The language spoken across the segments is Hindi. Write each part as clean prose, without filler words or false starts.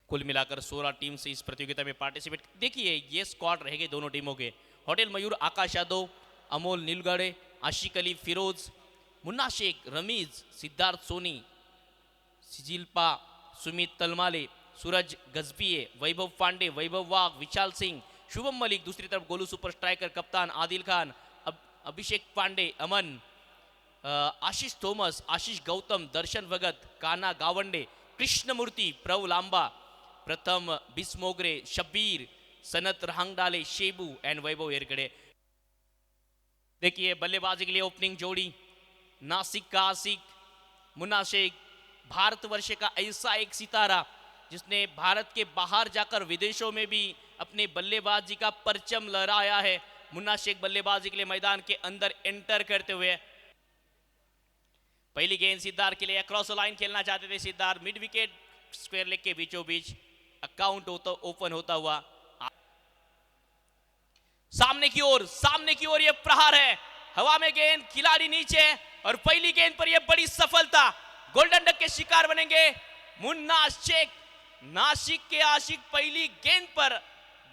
कुल मिलाकर 16 टीम से इस प्रतियोगिता में पार्टिसिपेट। देखिए ये स्क्वाड रहेंगे दोनों टीमों के। होटल मयूर आकाश यादव, अमोल नीलगढ़े, आशिक अली फिरोज, मुन्ना शेख, रमीज, सिद्धार्थ सोनी, सिजिल्पा, सुमित तलमाले, सूरज गजबिये, वैभव पांडे, वैभव वाघ, विशाल सिंह, शुभम मलिक। दूसरी तरफ गोलू सुपर स्ट्राइकर कप्तान आदिल खान, अभिषेक पांडे, अमन, आशीष थॉमस, आशीष गौतम, दर्शन भगत, काना गावंडे, कृष्णमूर्ति, प्रव लांबा, प्रथम बिस्मोगरे, शब्बीर, सनत रहांगडाले, शेबू एंड वैभव एरगड़े। देखिए बल्लेबाजी के लिए ओपनिंग जोड़ी नासिक का आसिक, मुन्ना शेख, भारतवर्ष का ऐसा एक सितारा जिसने भारत के बाहर जाकर विदेशों में भी अपने बल्लेबाजी का परचम लहराया है। मुन्ना शेख बल्लेबाजी के लिए मैदान के अंदर एंटर करते हुए पहली गेंद सिद्धार्थ के लिए अक्रॉस लाइन खेलना चाहते थे। Siddharth mid wicket square leg के बीचों बीच अकाउंट ओपन होता हुआ सामने की ओर ये प्रहार है, हवा में गेंद, खिलाड़ी नीचे और पहली गेंद पर यह बड़ी सफलता, गोल्डन डक के शिकार बनेंगे मुन्ना शेख। नासिक के आशिक पहली गेंद पर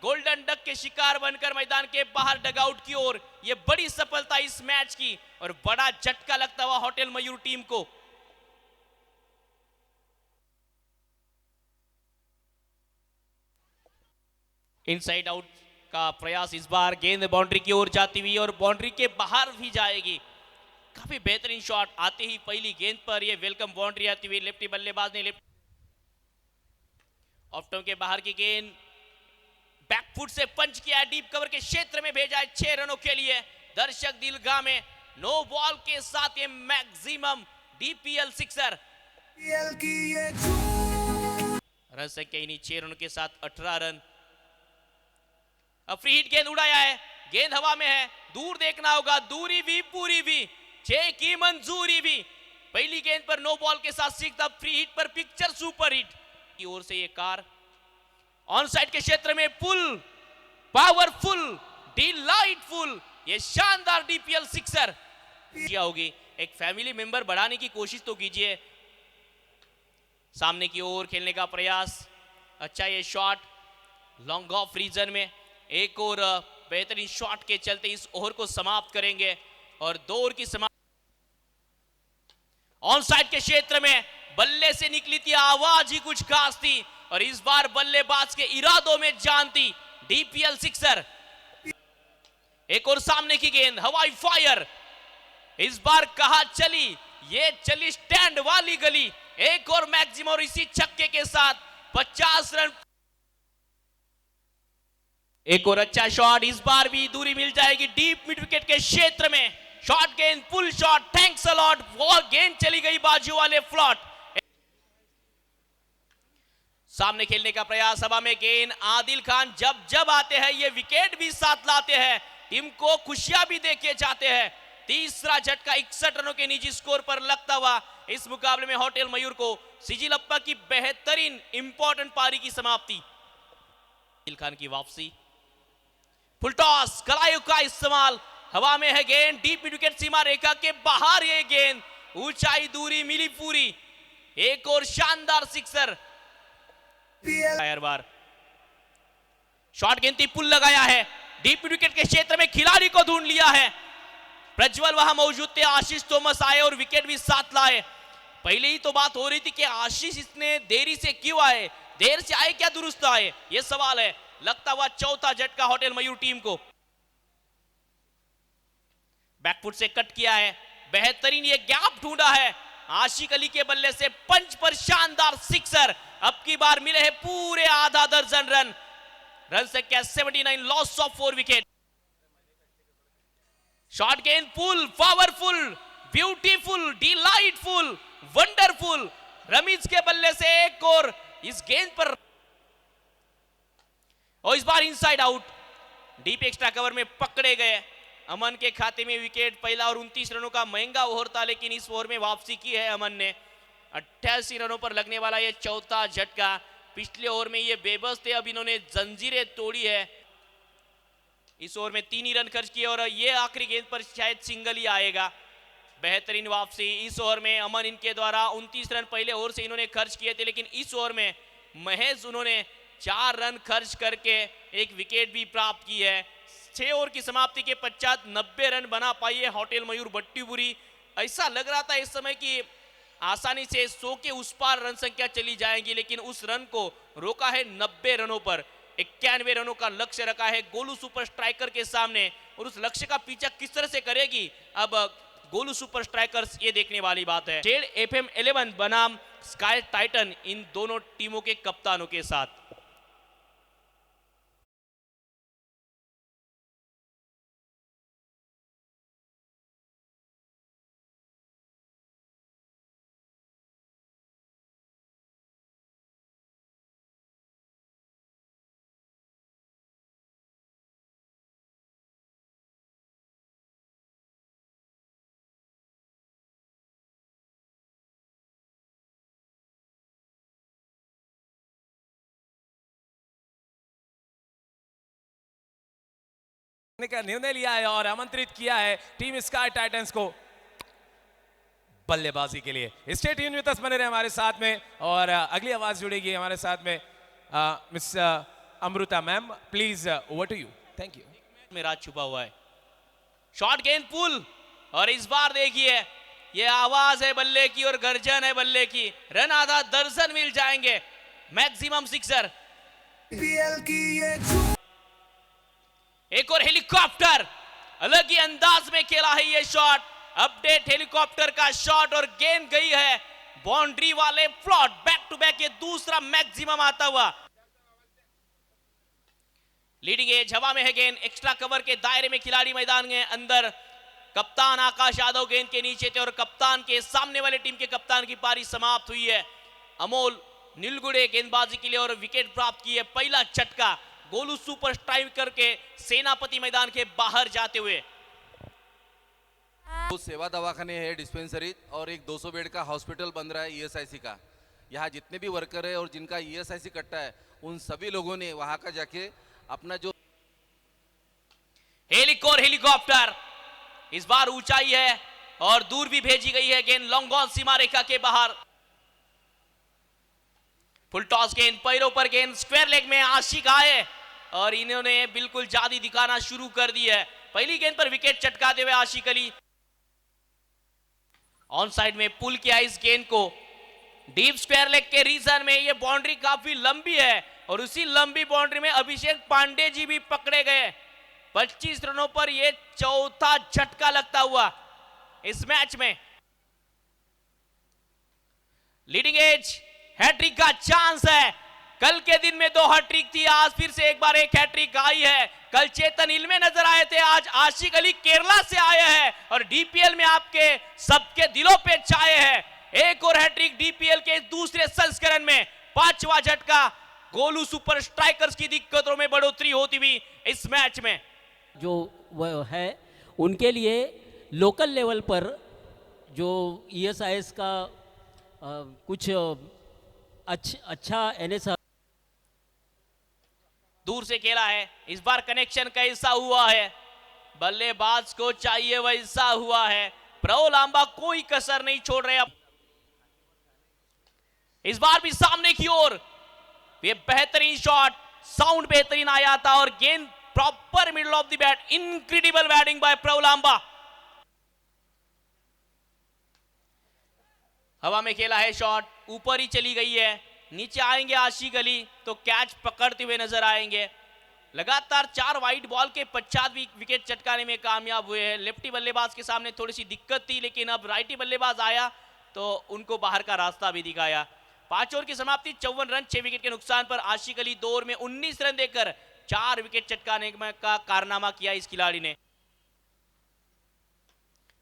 गोल्डन डक के शिकार बनकर मैदान के बाहर डगआउट की ओर, यह बड़ी सफलता इस मैच की और बड़ा झटका लगता हुआ होटल मयूर टीम को। इनसाइड आउट का प्रयास, इस बार गेंद बाउंड्री की ओर जाती हुई और बाउंड्री के बाहर भी जाएगी। काफी बेहतरीन शॉट आते ही पहली गेंद पर यह वेलकम बाउंड्री आती हुई लेफ्टी बल्लेबाज ने लेफ्ट ऑफ टर्म के बाहर की गेंद बैकफुट से पंच किया, डीप कवर के क्षेत्र में भेजा है 6 रनों के लिए। दर्शक दिलगाह में नो बॉल के साथ ये मैक्सिमम डीपीएल सिक्सर रन संख्या इन्हीं 6 रनों के साथ 18 रन। अब फ्री हिट गेंद उड़ाया है, गेंद हवा में है, दूर देखना होगा, दूरी भी पूरी भी, 6 की मंजूरी भी। पहली गेंद पर नो बॉल के साथ 6, अब फ्री हिट पर पिक्चर सुपर हिट की ओर से ये कार ऑन साइड के क्षेत्र में पुल, पावरफुल, डिलाइटफुल, ये शानदार डीपीएल सिक्सर किया होगी। एक फैमिली मेंबर बढ़ाने की कोशिश तो कीजिए। सामने की ओर खेलने का प्रयास, अच्छा ये शॉट लॉन्ग ऑफ रीजन में, एक और बेहतरीन शॉट के चलते इस ओवर को समाप्त करेंगे और 2 ओवर की समाप्त। ऑन साइड के क्षेत्र में बल्ले से निकली थी, आवाज ही कुछ खास थी और इस बार बल्लेबाज के इरादों में जान थी। डीपीएल सिक्सर, एक और सामने की गेंद, हवाई फायर, इस बार कहा चली, ये चली स्टैंड वाली गली, एक और मैक्सिमम और इसी छक्के के साथ 50 रन। एक और अच्छा शॉट, इस बार भी दूरी मिल जाएगी डीप मिड विकेट के क्षेत्र में, शॉट गेंद, pull shot, thanks a lot, वो गेंद चली गई बाजू वाले फ्लॉट। सामने खेलने का प्रयास, हवा में गेंद, आदिल खान जब जब आते हैं ये विकेट भी साथ लाते हैं, टीम को खुशियां भी देके जाते हैं। तीसरा झटका 61 रनों के निजी स्कोर पर लगता हुआ इस मुकाबले में होटल मयूर को सिजिलप्पा की बेहतरीन इंपॉर्टेंट पारी की समाप्ति। आदिल खान की वापसी, फुल टॉस, कलायु का इस्तेमाल, हवा में है गेंद, डीप मिड विकेट सीमा रेखा के बाहर ये गेंद, ऊंचाई दूरी मिली पूरी, एक और शानदार सिक्सर। बार शॉट गेंद थी, पुल लगाया है, डीप मिड विकेट के क्षेत्र में खिलाड़ी को ढूंढ लिया है, प्रज्वल वहां मौजूद थे, आशीष थॉमस आए और विकेट भी साथ लाए। पहले ही तो बात हो रही थी कि आशीष इतने देरी से क्यों आए, देर से आए क्या दुरुस्त आए, यह सवाल है। लगता हुआ चौथा झटका होटल मयूर टीम को, बैकफुट से कट किया है, बेहतरीन ये गैप ढूंढा है, आशिक अली के बल्ले से पंच पर शानदार सिक्सर। अब की बार मिले हैं पूरे आधा दर्जन रन, रन संख्या 79, लॉस ऑफ 4 विकेट। शॉट गेंद, pull, powerful, beautiful, delightful, wonderful, Ramiz के बल्ले से एक और इस गेंद पर, और इस बार inside out, deep extra cover में पकड़े गए, अमन के खाते में विकेट। पहला और 29 रनों का महंगा ओवर था, लेकिन इस ओवर में वापसी की है अमन ने। 88 रनों पर लगने वाला ये चौथा झटका, पिछले ओवर में ये बेबस थे, अब इन्होंने जंजीरें तोड़ी है। इस ओवर में 3 ही रन खर्च किए और ये आखिरी गेंद पर शायद सिंगल ही आएगा। बेहतरीन वापसी इस ओवर में, अमन इनके द्वारा 29 रन पहले ओवर से इन्होंने खर्च किए थे, लेकिन इस ओवर में महज उन्होंने 4 रन खर्च करके एक विकेट भी प्राप्त की है। 6 ओवर की समाप्ति के पश्चात 90 रन बना पाई है होटल मयूर भट्टीपुरी। ऐसा लग रहा था इस समय कि आसानी से 100 के उस पार रन संख्या चली जाएगी, लेकिन उस रन को रोका है 90 रनों पर। 91 रनों का लक्ष्य रखा है गोलू सुपर स्ट्राइकर के सामने, और उस लक्ष्य का पीछा किस तरह से करेगी अब गोलू सुपर स्ट्राइकर्स, ये देखने वाली बात है। जेड FM 11 बनाम स्काई टाइटन इन दोनों टीमों के कप्तानों के साथ। का निर्णय लिया है और आमंत्रित किया है टीम स्काई टाइटंस को बल्लेबाजी के लिए। स्टे ट्यून विद अस, बने रहे हमारे साथ में, और अगली आवाज जुड़ेगी हमारे साथ में miss Amrita ma'am, please over to you. Thank you. में राज छुपा हुआ है। शॉर्ट गेंद पुल, और इस बार देखिए ये आवाज है बल्ले की और गर्जन है बल्ले की। रन आधा दर्जन मिल जाएंगे, मैक्सिमम सिक्सर। एक और हेलीकॉप्टर, अलग ही अंदाज में खेला है ये शॉट। अपडेट हेलीकॉप्टर का शॉट, और गेंद गई है बाउंड्री वाले फ्लॉट। बैक टू बैक ये दूसरा मैक्सिमम आता हुआ। लीडिंग एज हवा में है गेंद, एक्स्ट्रा कवर के दायरे में खिलाड़ी मैदान के अंदर। कप्तान आकाश यादव गेंद के नीचे थे, और कप्तान के सामने वाले टीम के कप्तान की पारी समाप्त हुई है। अमोल नीलगुड़े गेंदबाजी के लिए और विकेट प्राप्त की है। पहला झटका गोलू सुपर स्ट्राइकर के सेनापति मैदान के बाहर जाते हुए। तो सेवा दवाखाने है, डिस्पेंसरी, और एक 200 बेड का हॉस्पिटल बन रहा है ESIC का। यहाँ जितने भी वर्कर है और जिनका ESIC कट्टा है, उन सभी लोगों ने वहां का जाके अपना जो हेलीकॉप्टर इस बार ऊंचाई है और दूर भी भेजी गई है गेंद लॉन्ग ऑन सीमा रेखा के बाहर। फुल टॉस गेंद, पैरों पर गेंद, स्क्वायर लेग में आशिक आए और इन्होंने बिल्कुल जादी दिखाना शुरू कर दी है। पहली गेंद पर विकेट चटकाते हुए आशिक अली ऑन साइड में पुल किया इस गेंद को डीप स्क्वायर लेग के रीजन में। ये बाउंड्री काफी लंबी है, और उसी लंबी बाउंड्री में अभिषेक पांडे जी भी पकड़े गए। 25 रनों पर ये चौथा झटका लगता हुआ इस मैच में। लीडिंग एज हैट्रिक का चांस है। कल के दिन में 2 हैट्रिक थी, आज फिर से एक बार एक हैट्रिक आई है। कल चेतन हिल में नजर आए थे, आज आशिक अली केरला से आए हैं और DPL में आपके सबके दिलों पे छाए हैं। एक और हैट्रिक DPL के दूसरे संस्करण में, 5वां झटका। गोलू सुपर स्ट्राइकर्स की दिक्कतों में बढ़ोतरी होती हुई इस मैच में। जो वह है उनके लिए लोकल लेवल पर जो ESIS का कुछ अच्छा NS दूर से खेला है। इस बार कनेक्शन कैसा हुआ है, बल्लेबाज को चाहिए वैसा हुआ है। प्रभु लांबा कोई कसर नहीं छोड़ रहे। अब इस बार भी सामने की ओर ये बेहतरीन शॉट, साउंड बेहतरीन आया था और गेंद proper middle of the bat. Incredible batting by Prabhu Lamba. हवा में खेला है शॉट, ऊपर ही चली गई है। नीचे आएंगे आशिक अली तो कैच पकड़ते हुए नजर आएंगे। लगातार 4 वाइड बॉल के पश्चात भी विकेट चटकाने में कामयाब हुए हैं। लेफ्टी बल्लेबाज के सामने थोड़ी सी दिक्कत थी, लेकिन अब राइटी बल्लेबाज आया तो उनको बाहर का रास्ता भी दिखाया। 5 ओवर की समाप्ति, 54 रन 6 विकेट के नुकसान पर आशिक अली 2 ओवर में 19 रन देकर 4 विकेट चटकाने का कारनामा किया इस खिलाड़ी ने।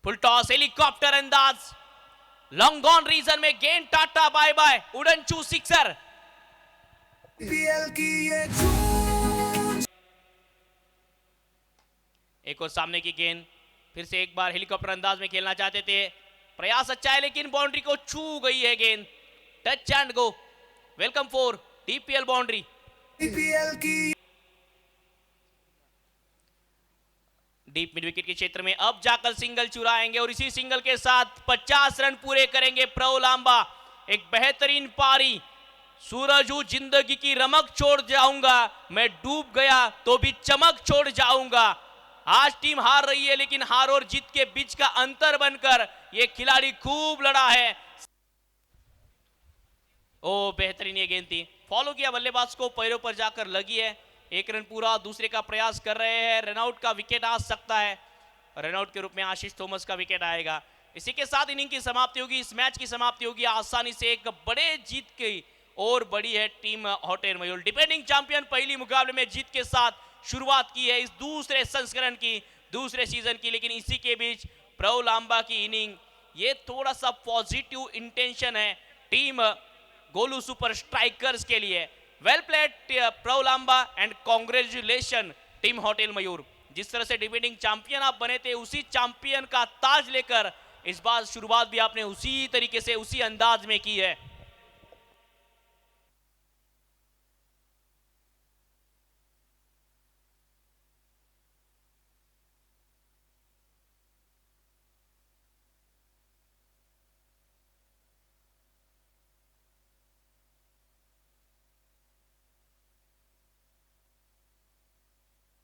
फुल टॉस, हेलीकॉप्टर अंदाज, लॉन्ग ऑन रीजन में गेंद, टाटा बाय बाय, उड़न चू सिक्सर। एक और सामने की गेंद, फिर से एक बार हेलीकॉप्टर अंदाज में खेलना चाहते थे, प्रयास अच्छा है लेकिन बाउंड्री को छू गई है गेंद। Touch and go, welcome for DPL boundary. Deep mid wicket के क्षेत्र में अब जाकर सिंगल चुराएंगे और इसी सिंगल के साथ 50 रन पूरे करेंगे प्रभु लांबा। एक बेहतरीन पारी सूरज हूं जिंदगी की रमक छोड़ जाऊंगा, मैं डूब गया तो भी चमक छोड़ जाऊंगा। आज टीम हार रही है लेकिन हार और जीत के बीच का अंतर बनकर ये खिलाड़ी खूब लड़ा है। ओ बेहतरीन ये गेंद थी, फॉलो किया बल्लेबाज को, पैरों पर जाकर लगी है। एक रन पूरा, दूसरे का प्रयास कर रहे हैं। रनआउट का विकेट आ सकता है, रनआउट के रूप में आशीष थॉमस का विकेट आएगा। इसी के साथ इनिंग की समाप्ति होगी, इस मैच की समाप्ति होगी आसानी से एक बड़े जीत की और बड़ी है टीम होटेल मयूर। डिफेंडिंग चैंपियन पहली मुकाबले में जीत के साथ शुरुआत की है इस दूसरे संस्करण की, दूसरे सीजन की। लेकिन इसी के बीच प्रव लांबा की इनिंग, ये थोड़ा सा पॉजिटिव इंटेंशन है टीम गोलू सुपर स्ट्राइकर्स के लिए। Well played Prav Lamba and congratulation team hotel Mayur. जिस तरह से डिफेंडिंग चैंपियन आप बने थे, उसी चैंपियन का ताज लेकर इस बार शुरुआत भी आपने उसी तरीके से, उसी अंदाज में की है।